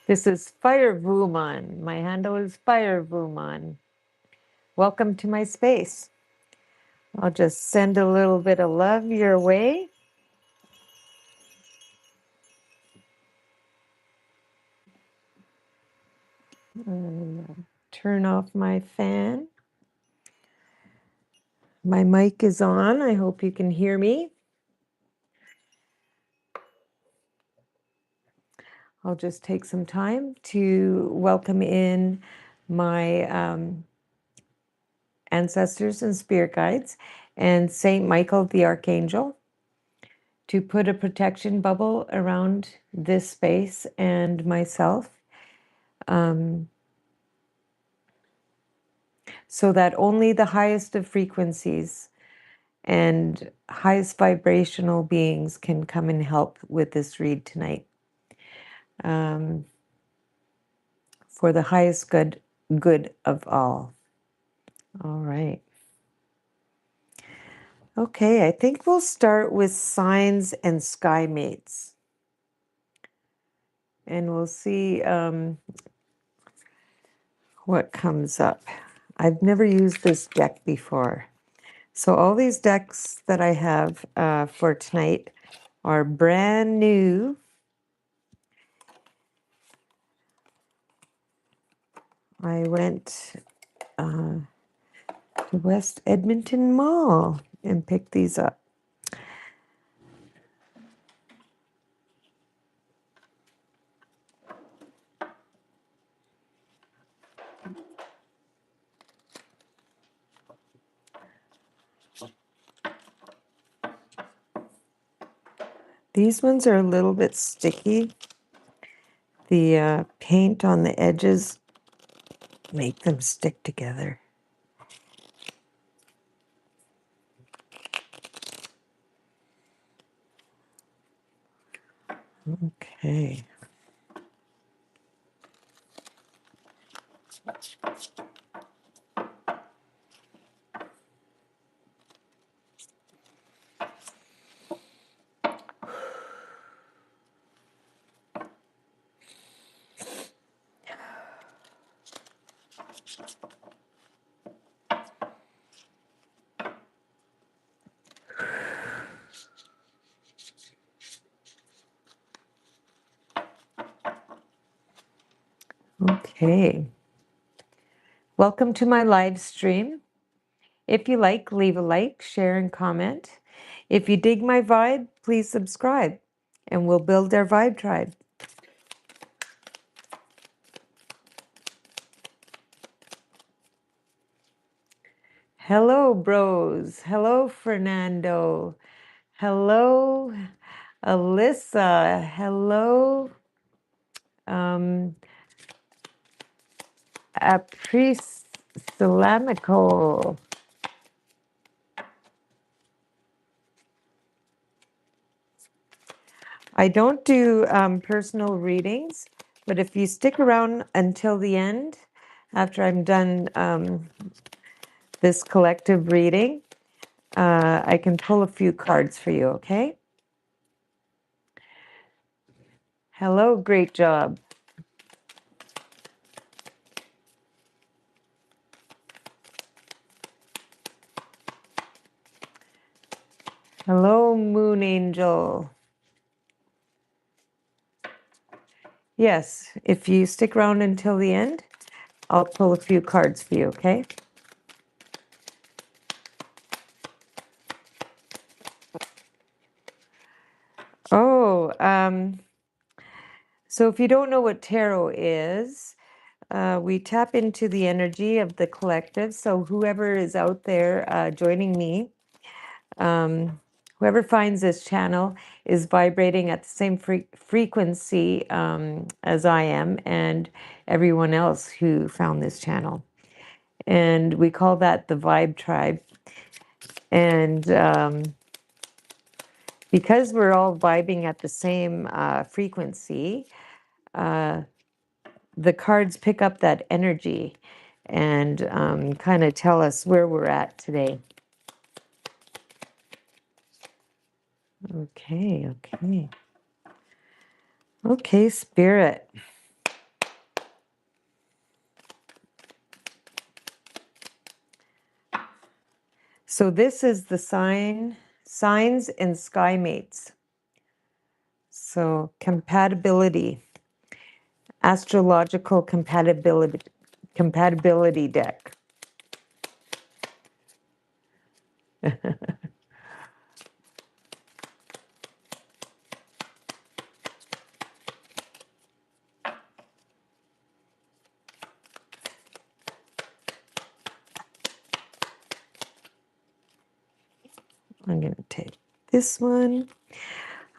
This is Fire Vuman. My handle is Fire Vuman. Welcome to my space. I'll just send a little bit of love your way. Turn off my fan. My mic is on. I hope you can hear me. I'll just take some time to welcome in my ancestors and spirit guides and Saint Michael the Archangel to put a protection bubble around this space and myself, so that only the highest of frequencies and highest vibrational beings can come and help with this read tonight, for the highest good of all. All right. Okay, I think we'll start with signs and sky mates. And we'll see what comes up. I've never used this deck before. So all these decks that I have for tonight are brand new. I went to West Edmonton Mall and picked these up. These ones are a little bit sticky. The paint on the edges make them stick together. Okay. Okay. Welcome to my live stream. If you like, leave a like, share, and comment. If you dig my vibe, please subscribe, and we'll build our vibe tribe. Hello, bros. Hello, Fernando. Hello, Alyssa. Hello, Apris Salamico. I don't do personal readings, but if you stick around until the end, after I'm done this collective reading, I can pull a few cards for you, okay? Hello, great job. Hello, Moon Angel. Yes, if you stick around until the end, I'll pull a few cards for you, okay? Oh, so if you don't know what tarot is, we tap into the energy of the collective. So whoever is out there joining me, whoever finds this channel is vibrating at the same frequency as I am and everyone else who found this channel. And we call that the Vibe Tribe. And because we're all vibing at the same frequency, the cards pick up that energy and kind of tell us where we're at today. Okay, Spirit. So this is the signs and sky mates. So compatibility, astrological compatibility deck. I'm going to take this one.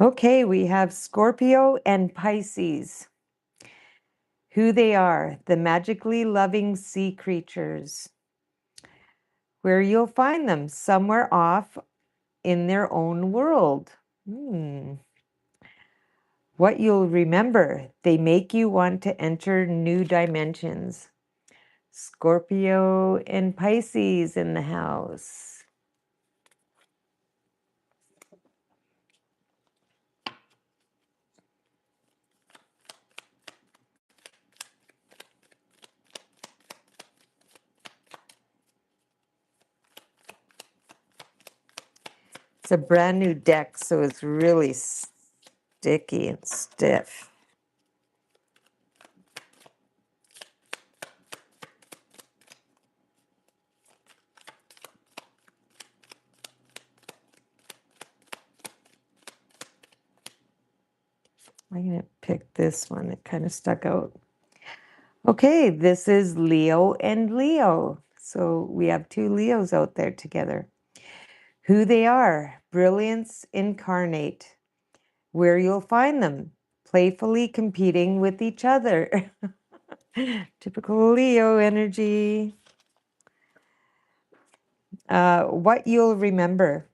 Okay, we have Scorpio and Pisces. Who they are, the magically loving sea creatures. Where you'll find them, somewhere off in their own world. What you'll remember, they make you want to enter new dimensions. Scorpio and Pisces in the house. It's a brand new deck, so it's really sticky and stiff. I'm going to pick this one. It kind of stuck out. Okay, this is Leo and Leo. So we have two Leos out there together. Who they are, brilliance incarnate. Where you'll find them, playfully competing with each other. Typical Leo energy. What you'll remember,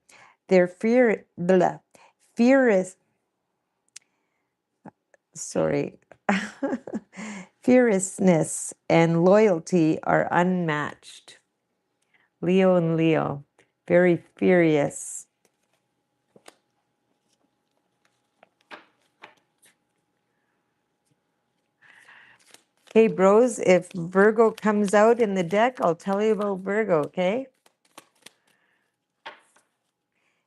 their fierceness and loyalty are unmatched. Leo and Leo, very furious. Okay, bros, if Virgo comes out in the deck, I'll tell you about Virgo, okay?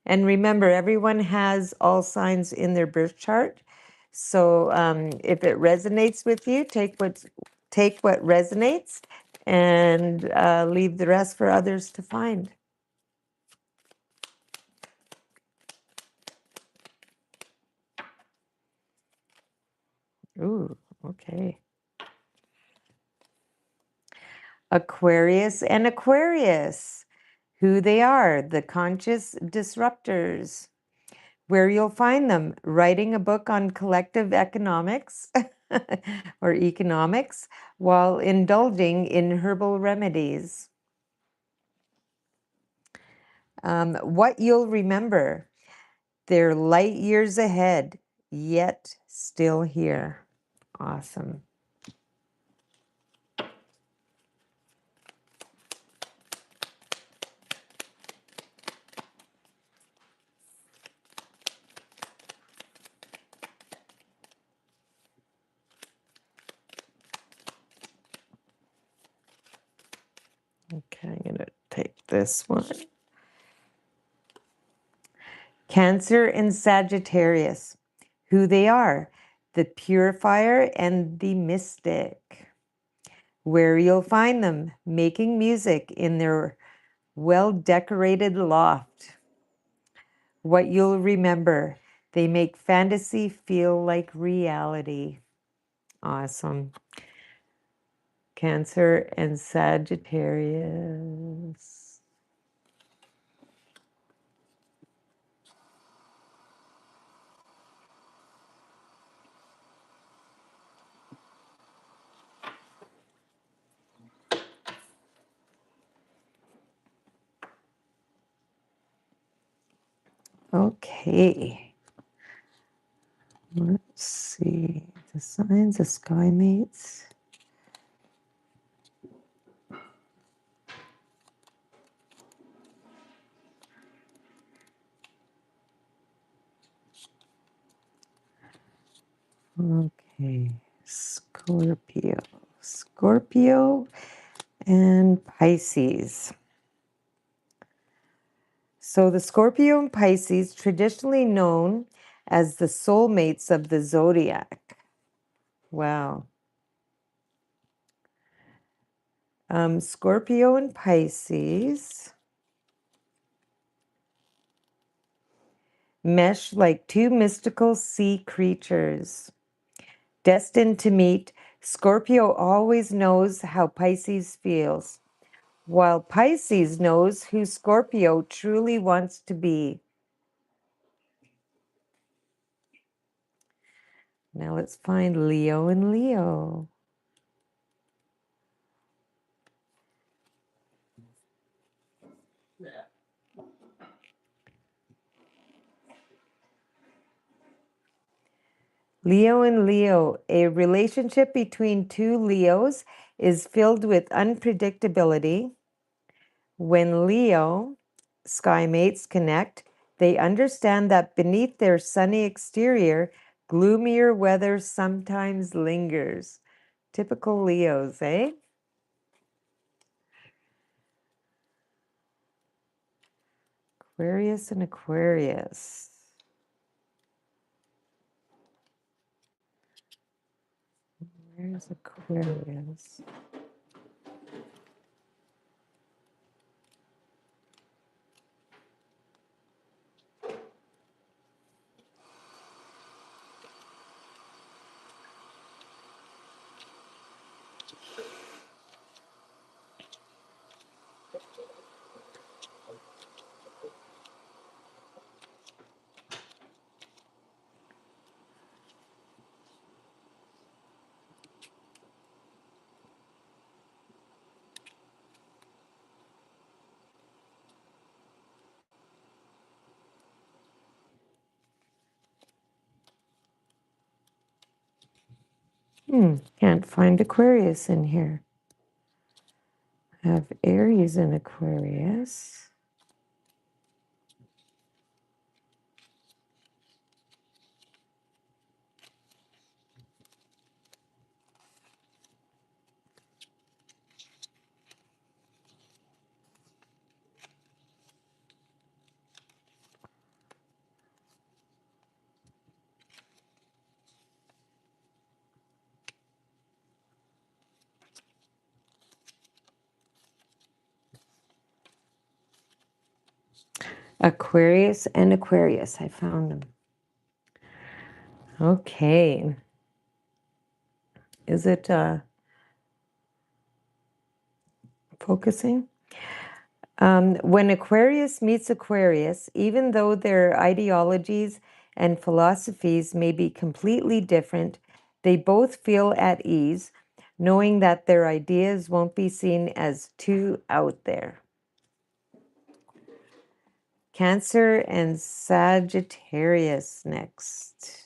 And remember, everyone has all signs in their birth chart. So if it resonates with you, take what resonates and leave the rest for others to find. Ooh, okay. Aquarius and Aquarius. Who they are, the conscious disruptors. Where you'll find them, writing a book on collective economics or economics while indulging in herbal remedies. What you'll remember, they're light years ahead, yet still here. Awesome. Okay, I'm going to take this one. Cancer and Sagittarius. Who they are, the purifier and the mystic. Where you'll find them, making music in their well-decorated loft. What you'll remember, they make fantasy feel like reality. Awesome. Cancer and Sagittarius. Okay. Let's see. The signs of sky mates. Okay. Scorpio. Scorpio and Pisces. So the Scorpio and Pisces, traditionally known as the soulmates of the zodiac. Wow. Scorpio and Pisces mesh like two mystical sea creatures. Destined to meet, Scorpio always knows how Pisces feels, while Pisces knows who Scorpio truly wants to be. Now let's find Leo and Leo. Leo and Leo, a relationship between two Leos is filled with unpredictability. When Leo sky mates connect, they understand that beneath their sunny exterior, gloomier weather sometimes lingers. Typical Leos, eh? Aquarius and Aquarius. Where's Aquarius? Can't find Aquarius in here. I have Aries and Aquarius. Aquarius and Aquarius. I found them. Okay. Is it focusing? When Aquarius meets Aquarius, even though their ideologies and philosophies may be completely different, they both feel at ease, knowing that their ideas won't be seen as too out there. Cancer and Sagittarius next.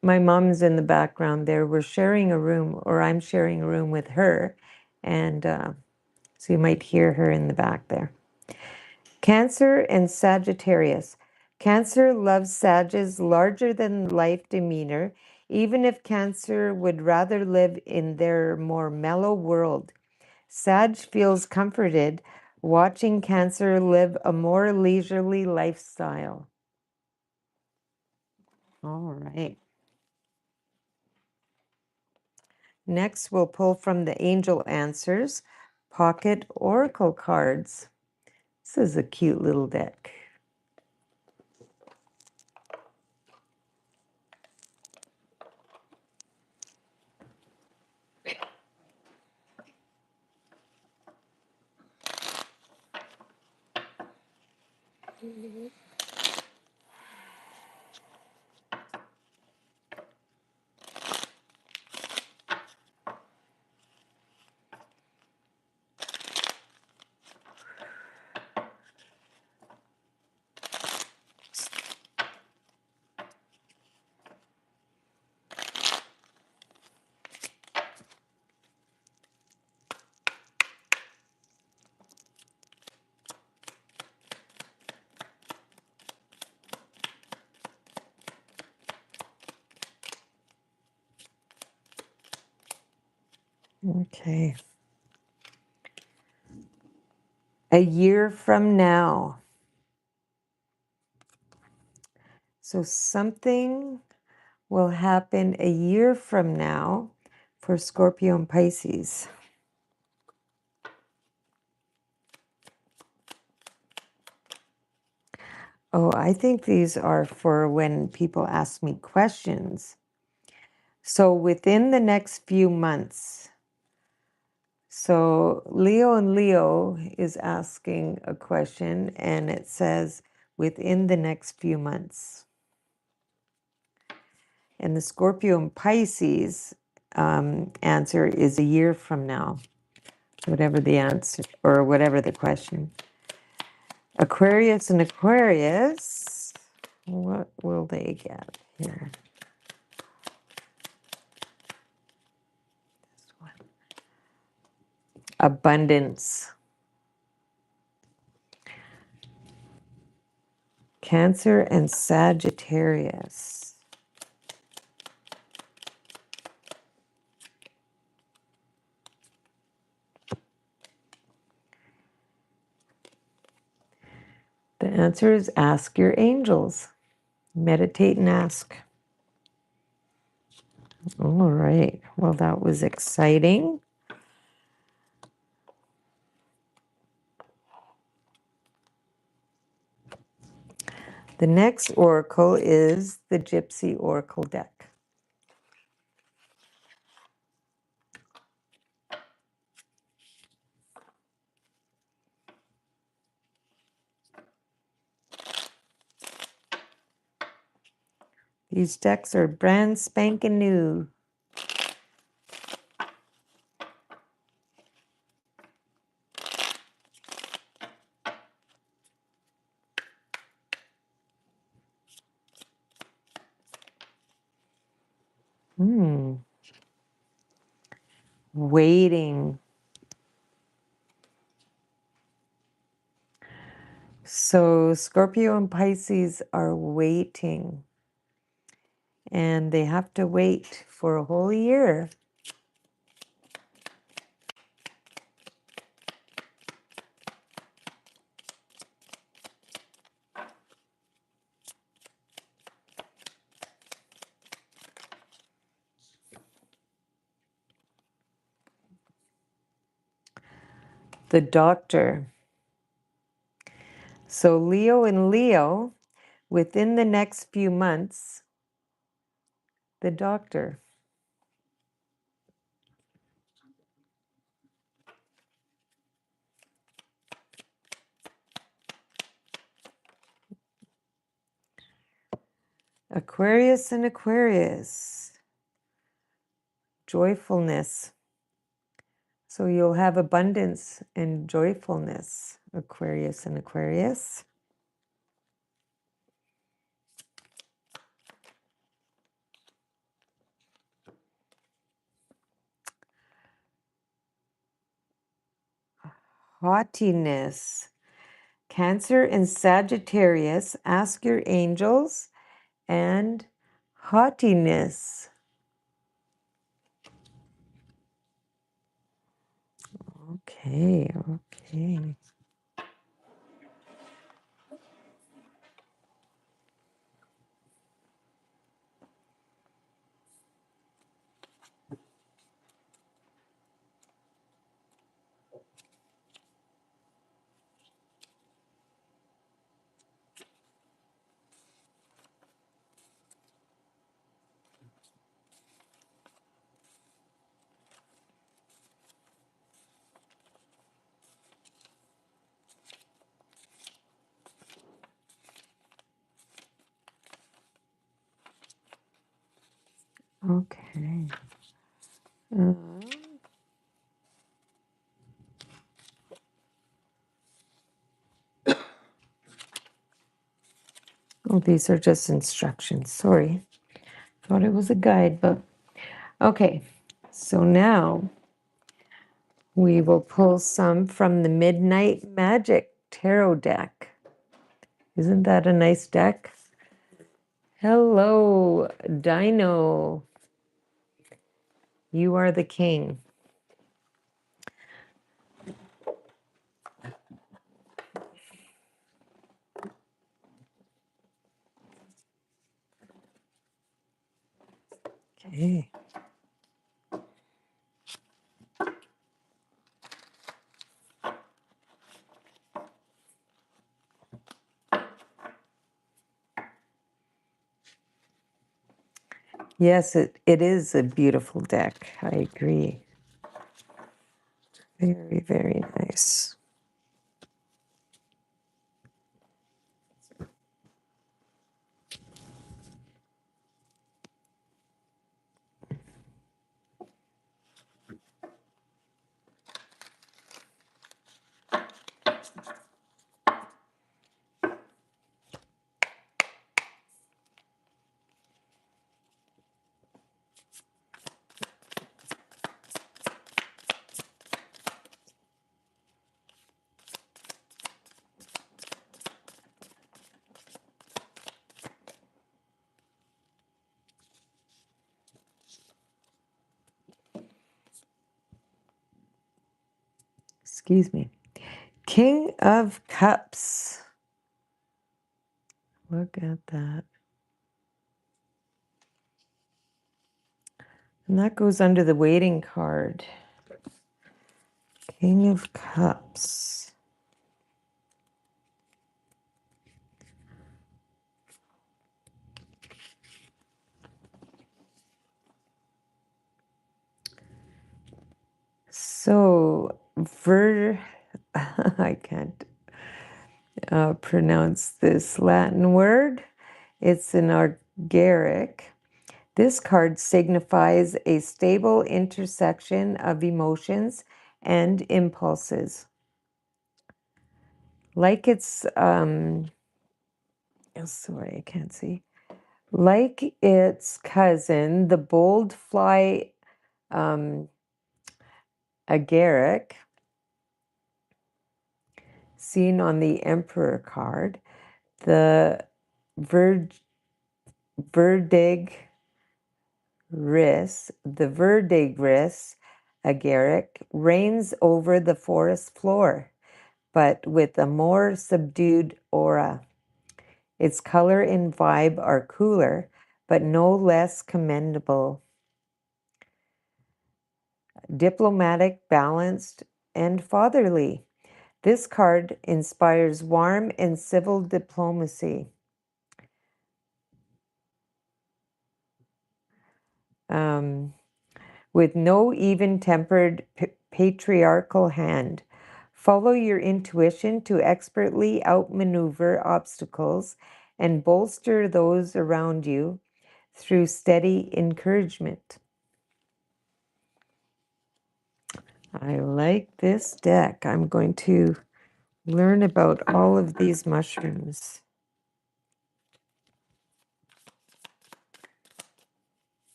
My mom's in the background there. We're sharing a room, or I'm sharing a room with her, and so you might hear her in the back there. Cancer and Sagittarius. Cancer loves Sag's larger than life demeanor, even if Cancer would rather live in their more mellow world. Sag feels comforted watching Cancer live a more leisurely lifestyle. All right. Next, we'll pull from the Angel Answers Pocket Oracle cards. This is a cute little deck. Okay. A year from now. So something will happen a year from now for Scorpio and Pisces. Oh, I think these are for when people ask me questions. So within the next few months. So Leo and Leo is asking a question, and it says within the next few months. And the Scorpio and Pisces answer is a year from now, whatever the answer or whatever the question. Aquarius and Aquarius, what will they get here? This one. Abundance. Cancer and Sagittarius. The answer is ask your angels. Meditate and ask. All right. Well, that was exciting. The next oracle is the Gypsy Oracle deck. These decks are brand spanking new. Waiting. So Scorpio and Pisces are waiting. And they have to wait for a whole year. The Doctor. So Leo and Leo, within the next few months, the Doctor. Aquarius and Aquarius. Joyfulness. So you'll have abundance and joyfulness, Aquarius and Aquarius. Haughtiness. Cancer and Sagittarius, ask your angels, and haughtiness. Okay, okay. Okay. Oh, these are just instructions. Sorry. Thought it was a guide, but okay. So now we will pull some from the Midnight Magic Tarot deck. Isn't that a nice deck? Hello, Dino. You are the king. Okay. Yes, it is a beautiful deck. I agree. Very, very nice. Excuse me. King of Cups. Look at that. And that goes under the waiting card. King of Cups. So, I can't pronounce this Latin word. It's an argaric. This card signifies a stable intersection of emotions and impulses. Like its, sorry, I can't see. Like its cousin, the bold fly agaric, seen on the Emperor card, the verdigris, agaric, reigns over the forest floor, but with a more subdued aura. Its color and vibe are cooler, but no less commendable. Diplomatic, balanced, and fatherly. This card inspires warm and civil diplomacy. With no even-tempered patriarchal hand. Follow your intuition to expertly outmaneuver obstacles and bolster those around you through steady encouragement. I like this deck. I'm going to learn about all of these mushrooms.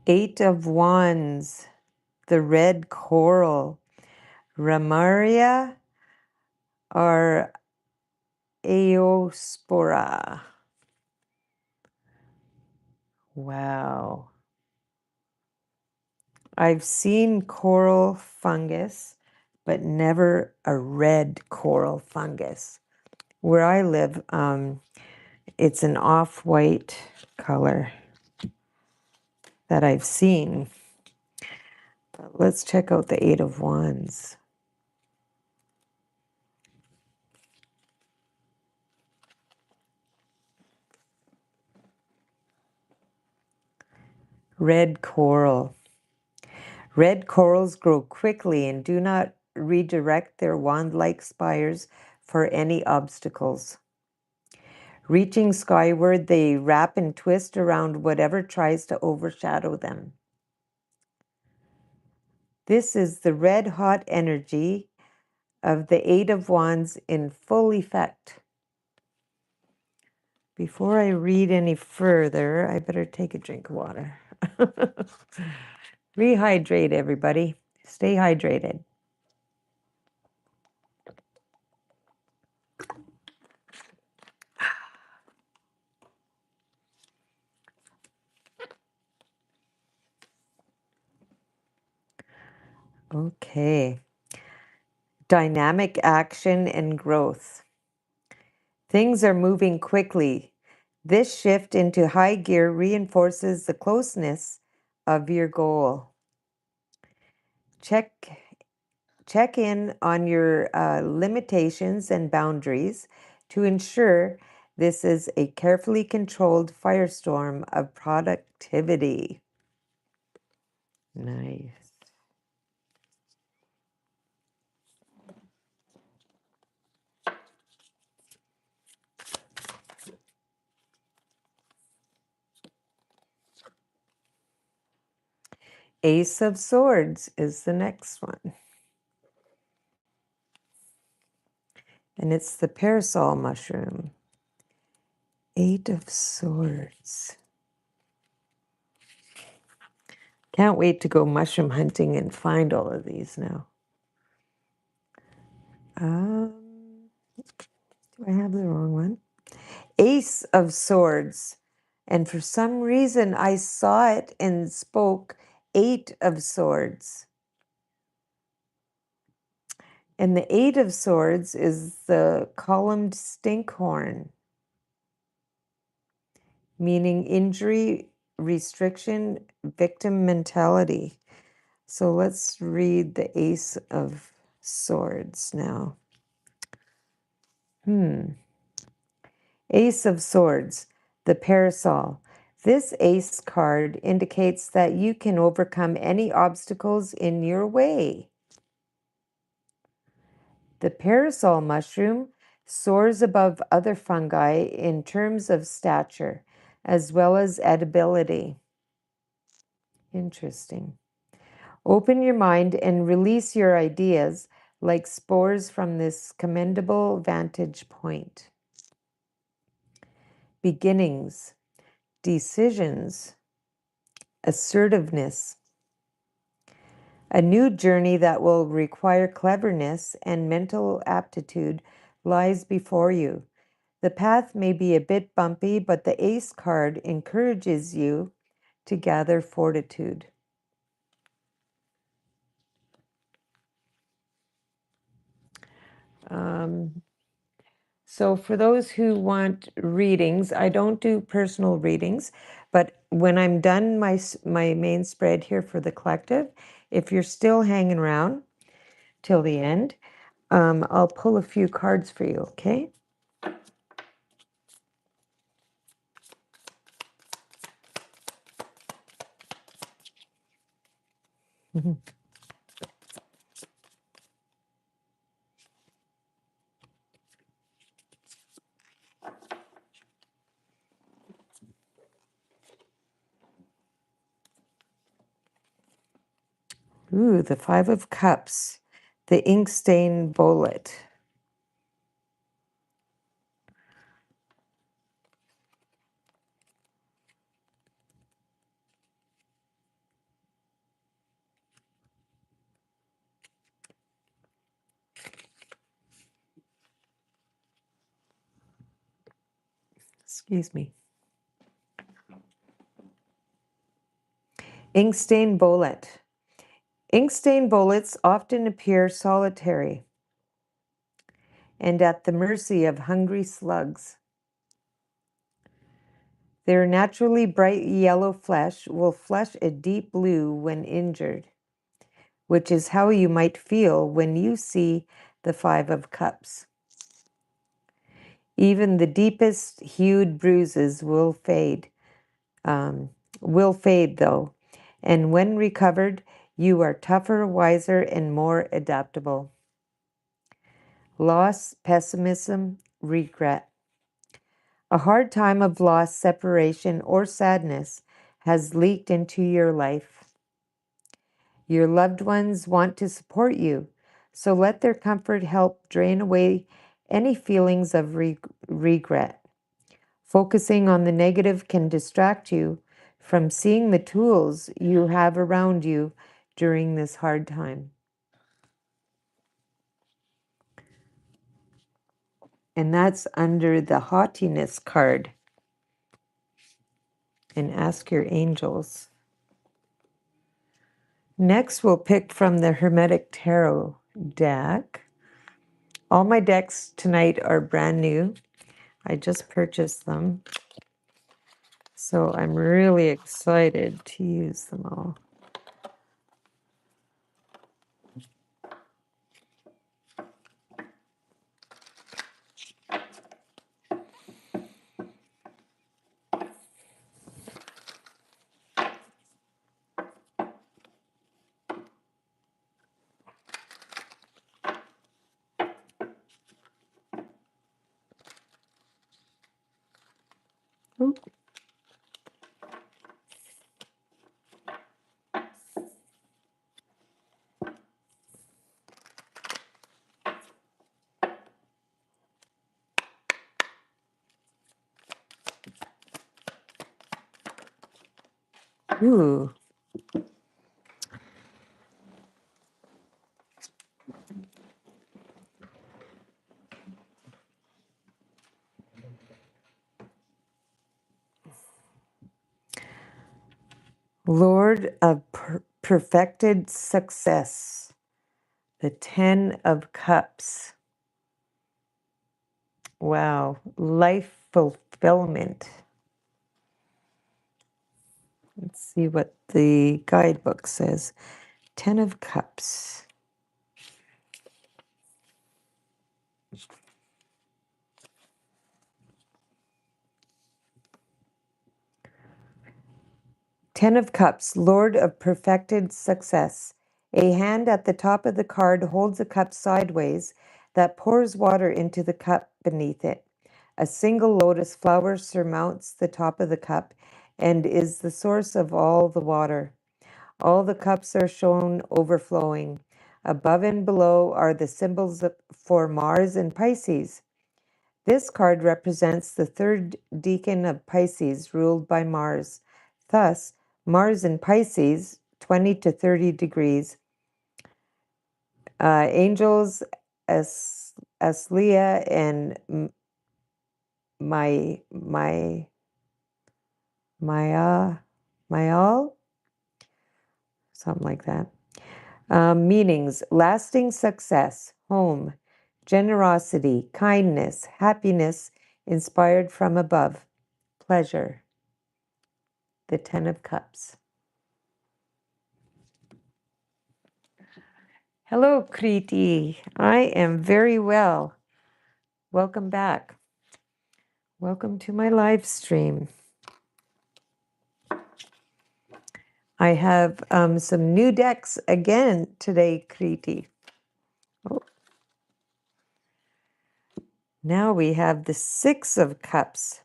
Eight of Wands, the red coral, Ramaria or Aeospora. Wow. I've seen coral fungus, but never a red coral fungus. Where I live, it's an off-white color that I've seen. But let's check out the Eight of Wands. Red coral. Red corals grow quickly and do not redirect their wand-like spires for any obstacles. Reaching skyward, they wrap and twist around whatever tries to overshadow them. This is the red-hot energy of the Eight of Wands in full effect. Before I read any further, I better take a drink of water. Rehydrate, everybody. Stay hydrated. Okay. Dynamic action and growth. Things are moving quickly. This shift into high gear reinforces the closeness of your goal. Check in on your limitations and boundaries to ensure this is a carefully controlled firestorm of productivity. Nice. Ace of Swords is the next one. And it's the parasol mushroom. Eight of Swords. Can't wait to go mushroom hunting and find all of these now. Do I have the wrong one? Ace of Swords. And for some reason, I saw it and spoke Eight of Swords. And the Eight of Swords is the columned stinkhorn, meaning injury, restriction, victim mentality. So let's read the Ace of Swords now. Ace of Swords, the parasol. This ace card indicates that you can overcome any obstacles in your way. The parasol mushroom soars above other fungi in terms of stature, as well as edibility. Interesting. Open your mind and release your ideas like spores from this commendable vantage point. Beginnings, decisions, assertiveness. A new journey that will require cleverness and mental aptitude lies before you. The path may be a bit bumpy, but the Ace card encourages you to gather fortitude. So for those who want readings, I don't do personal readings, but when I'm done my main spread here for the collective, if you're still hanging around till the end, I'll pull a few cards for you, okay? Ooh, the Five of Cups, the ink stain bullet. Excuse me. Ink stain bullet. Ink stain bullets often appear solitary and at the mercy of hungry slugs. Their naturally bright yellow flesh will flush a deep blue when injured, which is how you might feel when you see the Five of Cups. Even the deepest hued bruises will fade though, and when recovered, you are tougher, wiser, and more adaptable. Loss, pessimism, regret. A hard time of loss, separation, or sadness has leaked into your life. Your loved ones want to support you, so let their comfort help drain away any feelings of regret. Focusing on the negative can distract you from seeing the tools you have around you during this hard time. And that's under the haughtiness card. And ask your angels. Next, we'll pick from the Hermetic Tarot deck. All my decks tonight are brand new. I just purchased them, so I'm really excited to use them all. Ooh. Ooh. Lord of perfected success, the 10 of Cups. Wow, life fulfillment. Let's see what the guidebook says. 10 of Cups. Ten of Cups, Lord of perfected success. A hand at the top of the card holds a cup sideways that pours water into the cup beneath it. A single lotus flower surmounts the top of the cup and is the source of all the water. All the cups are shown overflowing. Above and below are the symbols for Mars and Pisces. This card represents the third decan of Pisces, ruled by Mars. Thus, Mars in Pisces, 20 to 30 degrees. Angels, Asleia, and Mayal, something like that. Meanings: lasting success, home, generosity, kindness, happiness inspired from above, pleasure. The 10 of Cups. Hello, Kriti. I am very well. Welcome back. Welcome to my live stream. I have some new decks again today, Kriti. Oh. Now we have the 6 of Cups.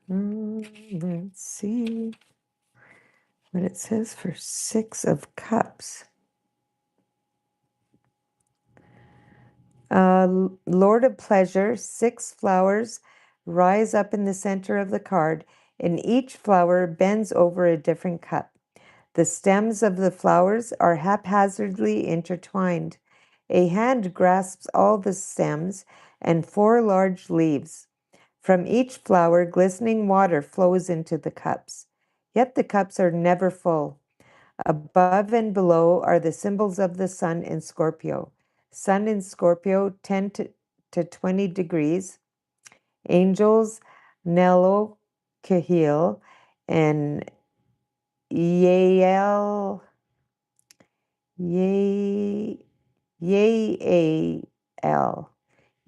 Let's see what it says for 6 of Cups. Lord of Pleasure, 6 flowers rise up in the center of the card, and each flower bends over a different cup. The stems of the flowers are haphazardly intertwined. A hand grasps all the stems and 4 large leaves. From each flower, glistening water flows into the cups. Yet the cups are never full. Above and below are the symbols of the sun in Scorpio. Sun in Scorpio, 10 to 20 degrees. Angels, Nello, Cahill, and Yael, Yael,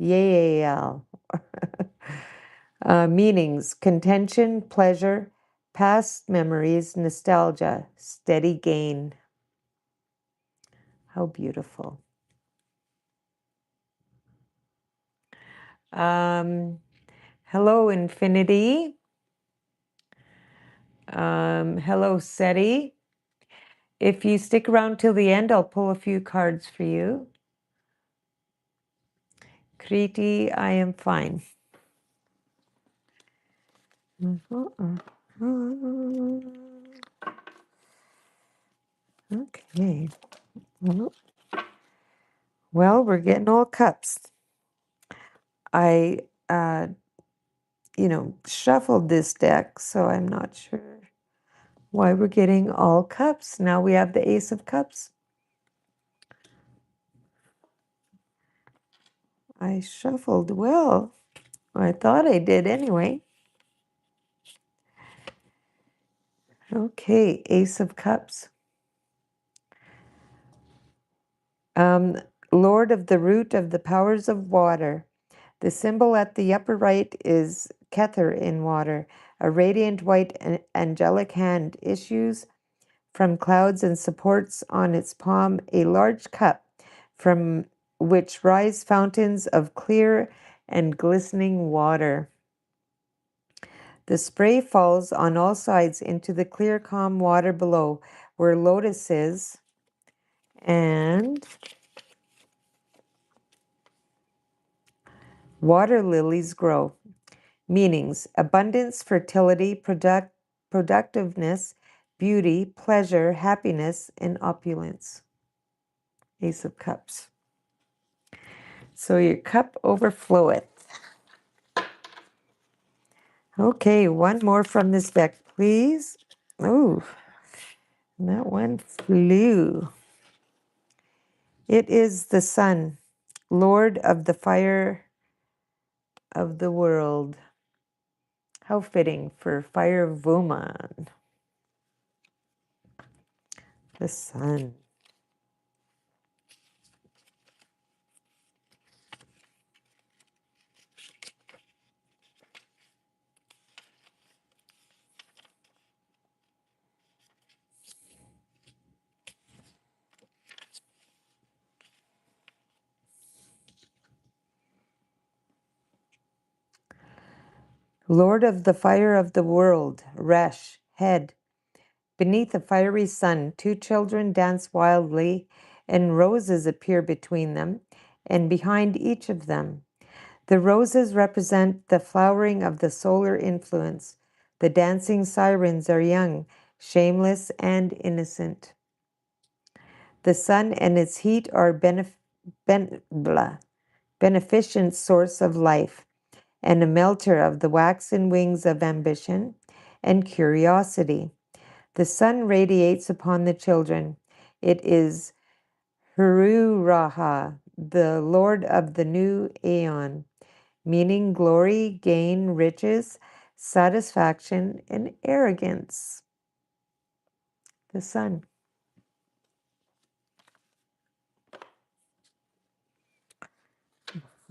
Yael. Meanings: contention, pleasure, past memories, nostalgia, steady gain. How beautiful. Hello, Infinity. Hello, Seti. If you stick around till the end, I'll pull a few cards for you. Kriti, I am fine. Okay. Well, we're getting all cups. I, shuffled this deck, so I'm not sure why we're getting all cups. Now we have the Ace of Cups. I shuffled well. I thought I did anyway. Okay, Ace of Cups. Lord of the root of the powers of water. The symbol at the upper right is Kether in water. A radiant white angelic hand issues from clouds and supports on its palm a large cup from which rise fountains of clear and glistening water. The spray falls on all sides into the clear, calm water below, where lotuses and water lilies grow. Meanings: abundance, fertility, productiveness, beauty, pleasure, happiness, and opulence. Ace of Cups. So your cup overfloweth. Okay, one more from this deck, please. Oh, that one flew. It is the sun, Lord of the fire of the world. How fitting for Fire Woman. The sun. Lord of the fire of the world, Resh, head. Beneath a fiery sun, two children dance wildly, and roses appear between them, and behind each of them. The roses represent the flowering of the solar influence. The dancing sirens are young, shameless, and innocent. The sun and its heat are beneficent source of life, and a melter of the waxen wings of ambition and curiosity. The sun radiates upon the children. It is Hururaha, the Lord of the new Aeon, meaning glory, gain, riches, satisfaction, and arrogance. The sun.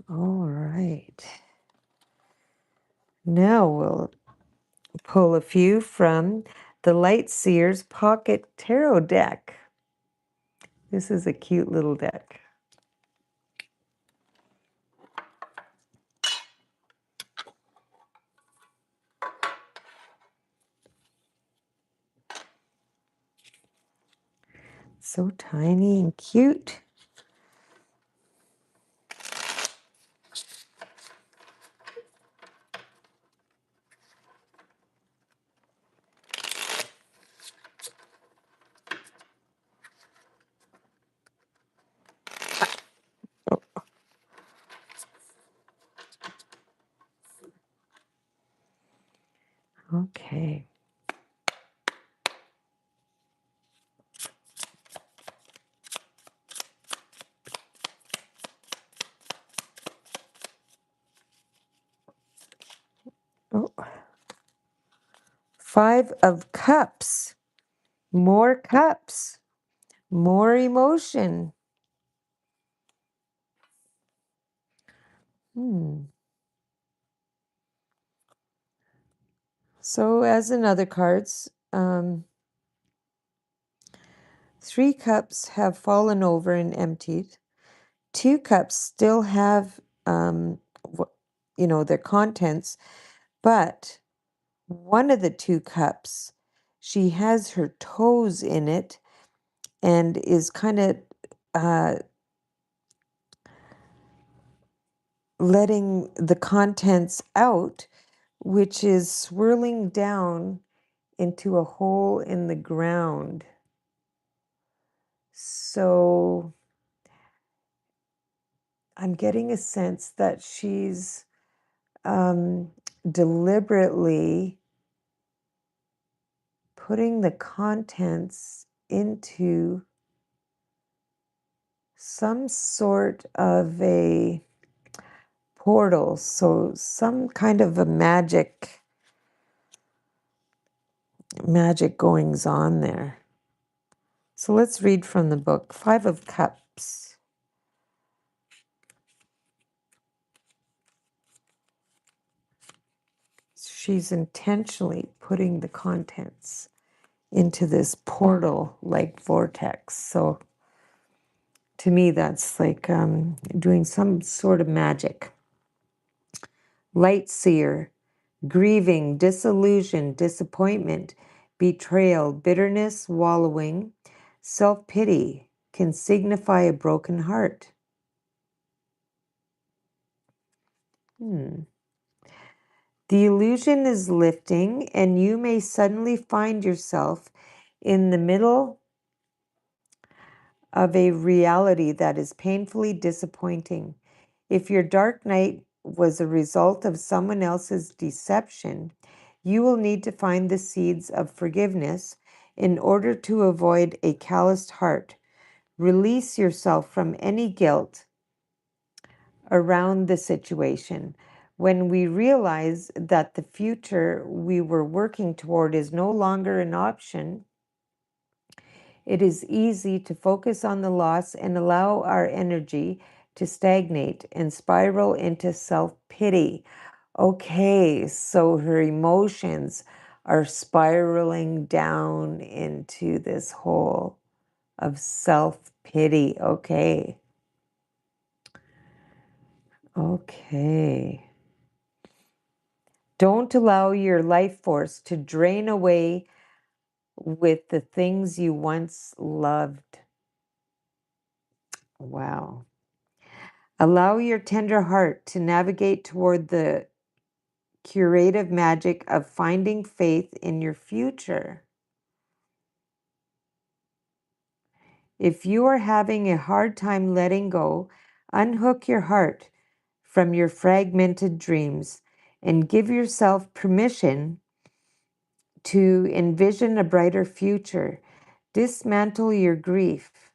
All right. Now we'll pull a few from the Light Seers Pocket Tarot deck. This is a cute little deck. So tiny and cute. Okay. Oh. Five of Cups. More cups. More emotion. So as in other cards, 3 cups have fallen over and emptied. 2 cups still have, their contents, but one of the 2 cups, she has her toes in it and is kind of letting the contents out, which is swirling down into a hole in the ground. So I'm getting a sense that she's deliberately putting the contents into some sort of a portal. So some kind of a magic goings on there. So let's read from the book, Five of Cups. She's intentionally putting the contents into this portal-like vortex. So to me, that's like doing some sort of magic. Light seer, grieving, disillusion, disappointment, betrayal, bitterness, wallowing, self-pity can signify a broken heart. The illusion is lifting, and you may suddenly find yourself in the middle of a reality that is painfully disappointing. If your dark night was a result of someone else's deception, you will need to find the seeds of forgiveness in order to avoid a calloused heart. Release yourself from any guilt around the situation. When we realize that the future we were working toward is no longer an option, it is easy to focus on the loss and allow our energy to stagnate and spiral into self-pity. Okay, so her emotions are spiraling down into this hole of self-pity. Okay. Okay. Don't allow your life force to drain away with the things you once loved. Wow. Allow your tender heart to navigate toward the curative magic of finding faith in your future. If you are having a hard time letting go, unhook your heart from your fragmented dreams and give yourself permission to envision a brighter future. Dismantle your grief,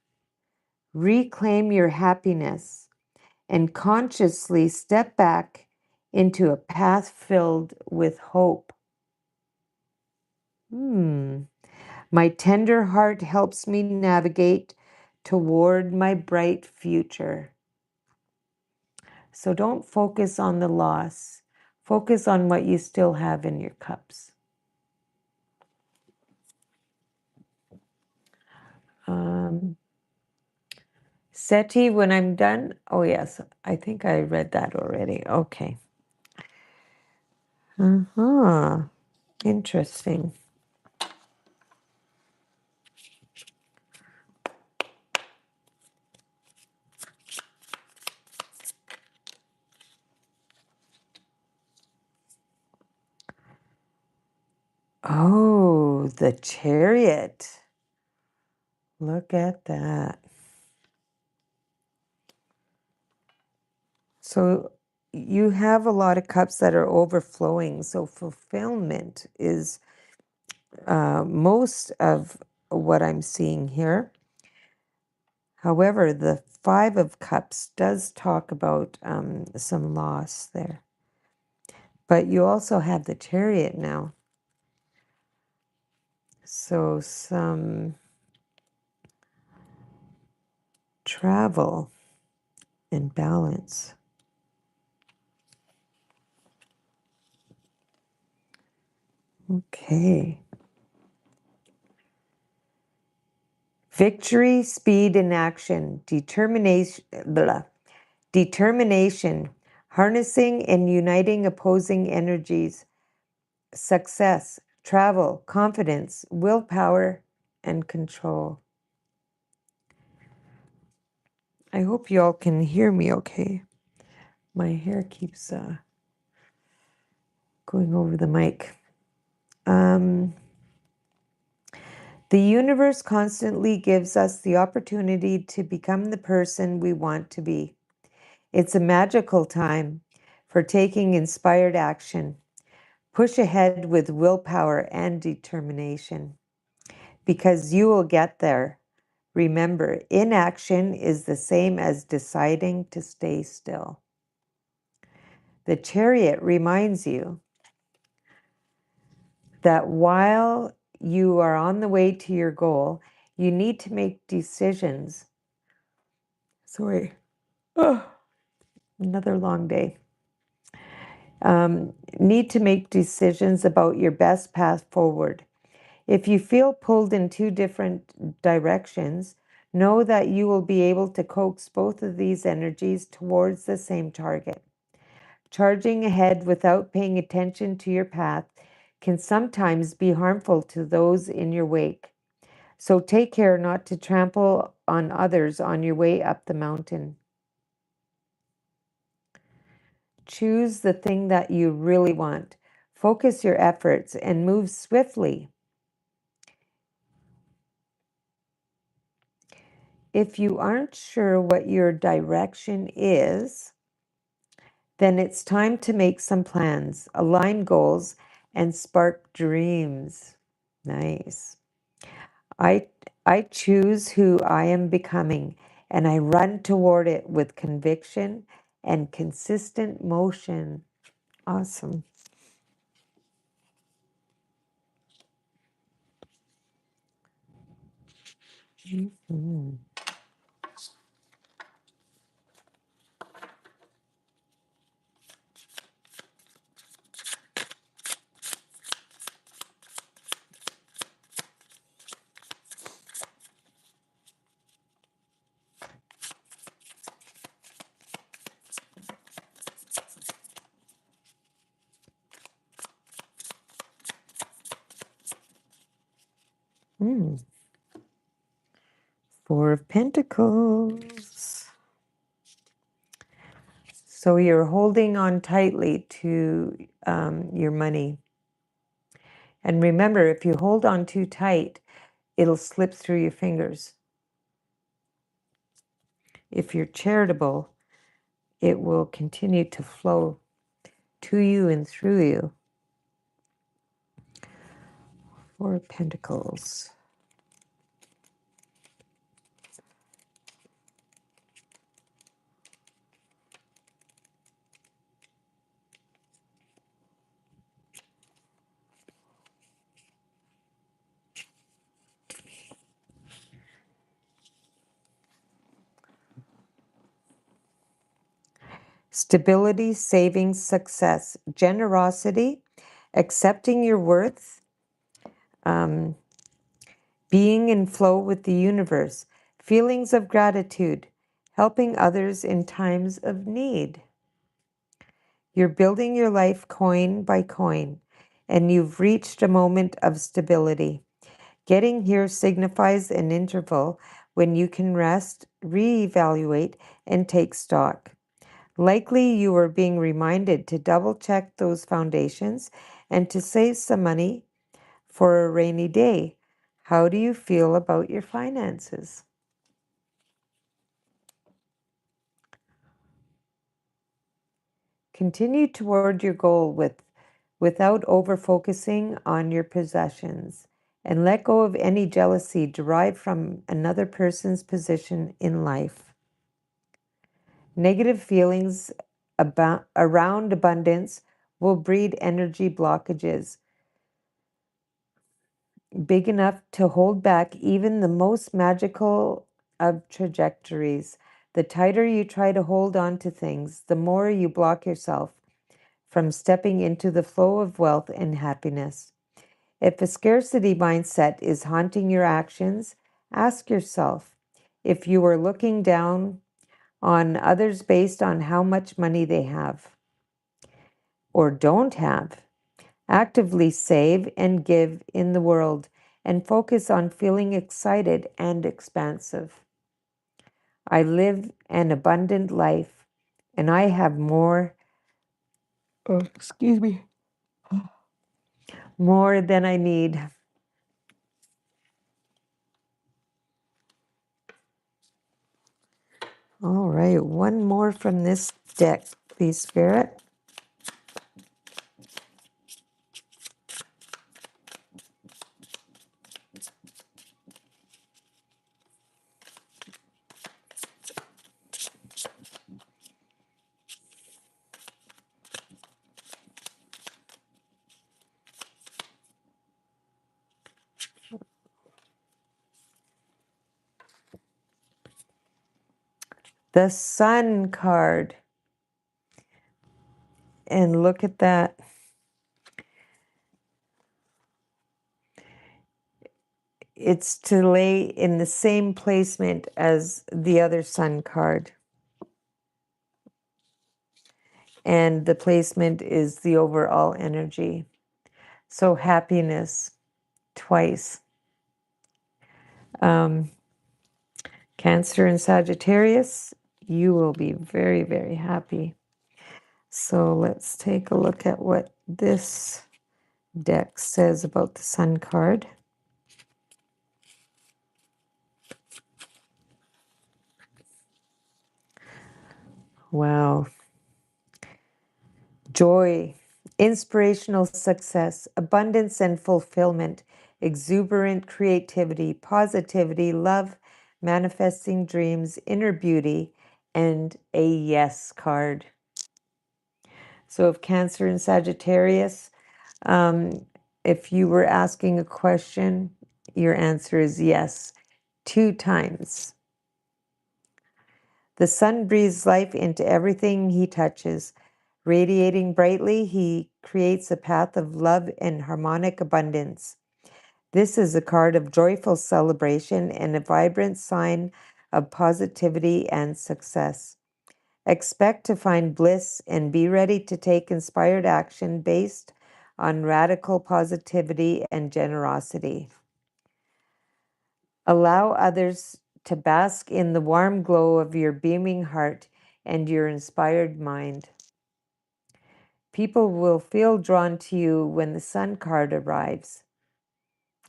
reclaim your happiness, and consciously step back into a path filled with hope. My tender heart helps me navigate toward my bright future. So don't focus on the loss. Focus on what you still have in your cups. Seti, when I'm done. Oh, yes, I think I read that already. Okay. Interesting. Oh, the Chariot. Look at that. So you have a lot of cups that are overflowing. So fulfillment is most of what I'm seeing here. However, the Five of Cups does talk about some loss there. But you also have the Chariot now. So some travel and balance. Okay. Victory, speed, and action. Determination, harnessing and uniting opposing energies. Success, travel, confidence, willpower, and control. I hope you all can hear me okay. My hair keeps going over the mic. The universe constantly gives us the opportunity to become the person we want to be. It's a magical time for taking inspired action. Push ahead with willpower and determination because you will get there. Remember, inaction is the same as deciding to stay still. The Chariot reminds you that while you are on the way to your goal, you need to make decisions. Sorry. Oh, another long day. Need to make decisions about your best path forward. If you feel pulled in two different directions, know that you will be able to coax both of these energies towards the same target. Charging ahead without paying attention to your path can sometimes be harmful to those in your wake. So take care not to trample on others on your way up the mountain. Choose the thing that you really want. Focus your efforts and move swiftly. If you aren't sure what your direction is, then it's time to make some plans, align goals, and spark dreams. Nice. I I choose who I am becoming, and I run toward it with conviction and consistent motion. Awesome. Mhm. Mm. Four of Pentacles. So you're holding on tightly to your money. And remember, if you hold on too tight, it'll slip through your fingers. If you're charitable, it will continue to flow to you and through you. Four of Pentacles. Stability, savings, success, generosity, accepting your worth, um, being in flow with the universe, feelings of gratitude, helping others in times of need. You're building your life coin by coin, and you've reached a moment of stability. Getting here signifies an interval when you can rest, reevaluate, and take stock. Likely you are being reminded to double check those foundations and to save some money for a rainy day. How do you feel about your finances? Continue toward your goal without over focusing on your possessions, and let go of any jealousy derived from another person's position in life. Negative feelings around abundance will breed energy blockages big enough to hold back even the most magical of trajectories. The tighter you try to hold on to things, the more you block yourself from stepping into the flow of wealth and happiness. If a scarcity mindset is haunting your actions, ask yourself if you are looking down on others based on how much money they have or don't have. Actively save and give in the world and focus on feeling excited and expansive. I live an abundant life and I have more, excuse me, more than I need. All right, one more from this deck, please, Spirit. The Sun card. And look at that. It's to lay in the same placement as the other Sun card. And the placement is the overall energy. So happiness twice. Cancer and Sagittarius, you will be very, very happy. So let's take a look at what this deck says about the Sun card. Wow. Joy, inspirational success, abundance and fulfillment, exuberant creativity, positivity, love, manifesting dreams, inner beauty, and a yes card. So if Cancer and Sagittarius, if you were asking a question, your answer is yes, 2 times. The sun breathes life into everything he touches. Radiating brightly, he creates a path of love and harmonic abundance. This is a card of joyful celebration and a vibrant sign of positivity and success. Expect to find bliss and be ready to take inspired action based on radical positivity and generosity. Allow others to bask in the warm glow of your beaming heart and your inspired mind. People will feel drawn to you when the Sun card arrives.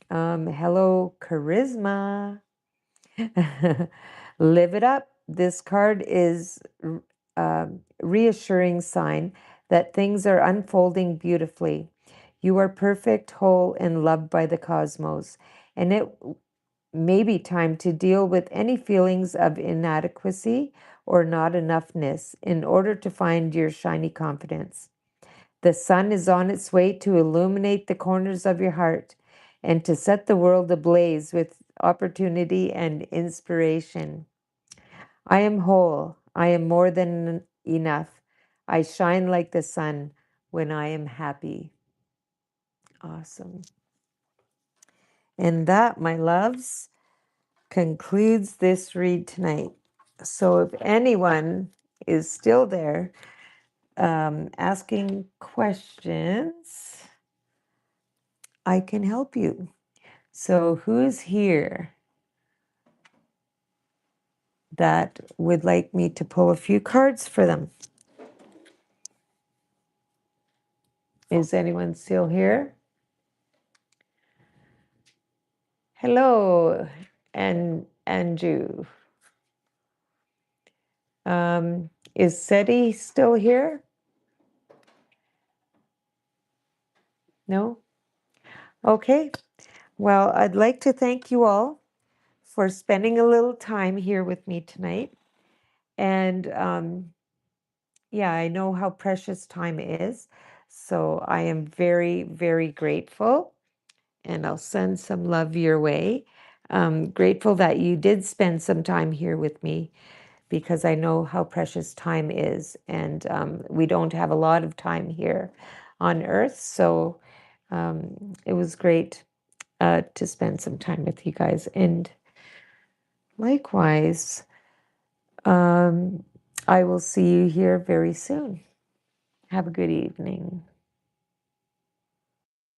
Hello, Charisma. Live it up. This card is reassuring sign that things are unfolding beautifully. You are perfect, whole, and loved by the cosmos, and it may be time to deal with any feelings of inadequacy or not enoughness in order to find your shiny confidence. The sun is on its way to illuminate the corners of your heart and to set the world ablaze with opportunity and inspiration. I am whole. I am more than enough. I shine like the sun when I am happy. Awesome. And that, my loves, concludes this read tonight. So if anyone is still there asking questions, I can help you. So who's here that would like me to pull a few cards for them? Is anyone still here? Hello, and Andrew. Is Seti still here? No? Okay. Well, I'd like to thank you all for spending a little time here with me tonight. And yeah, I know how precious time is. So I am very, very grateful. And I'll send some love your way. Grateful that you did spend some time here with me because I know how precious time is. And we don't have a lot of time here on Earth. So it was great to spend some time with you guys. And likewise, I will see you here very soon. Have a good evening.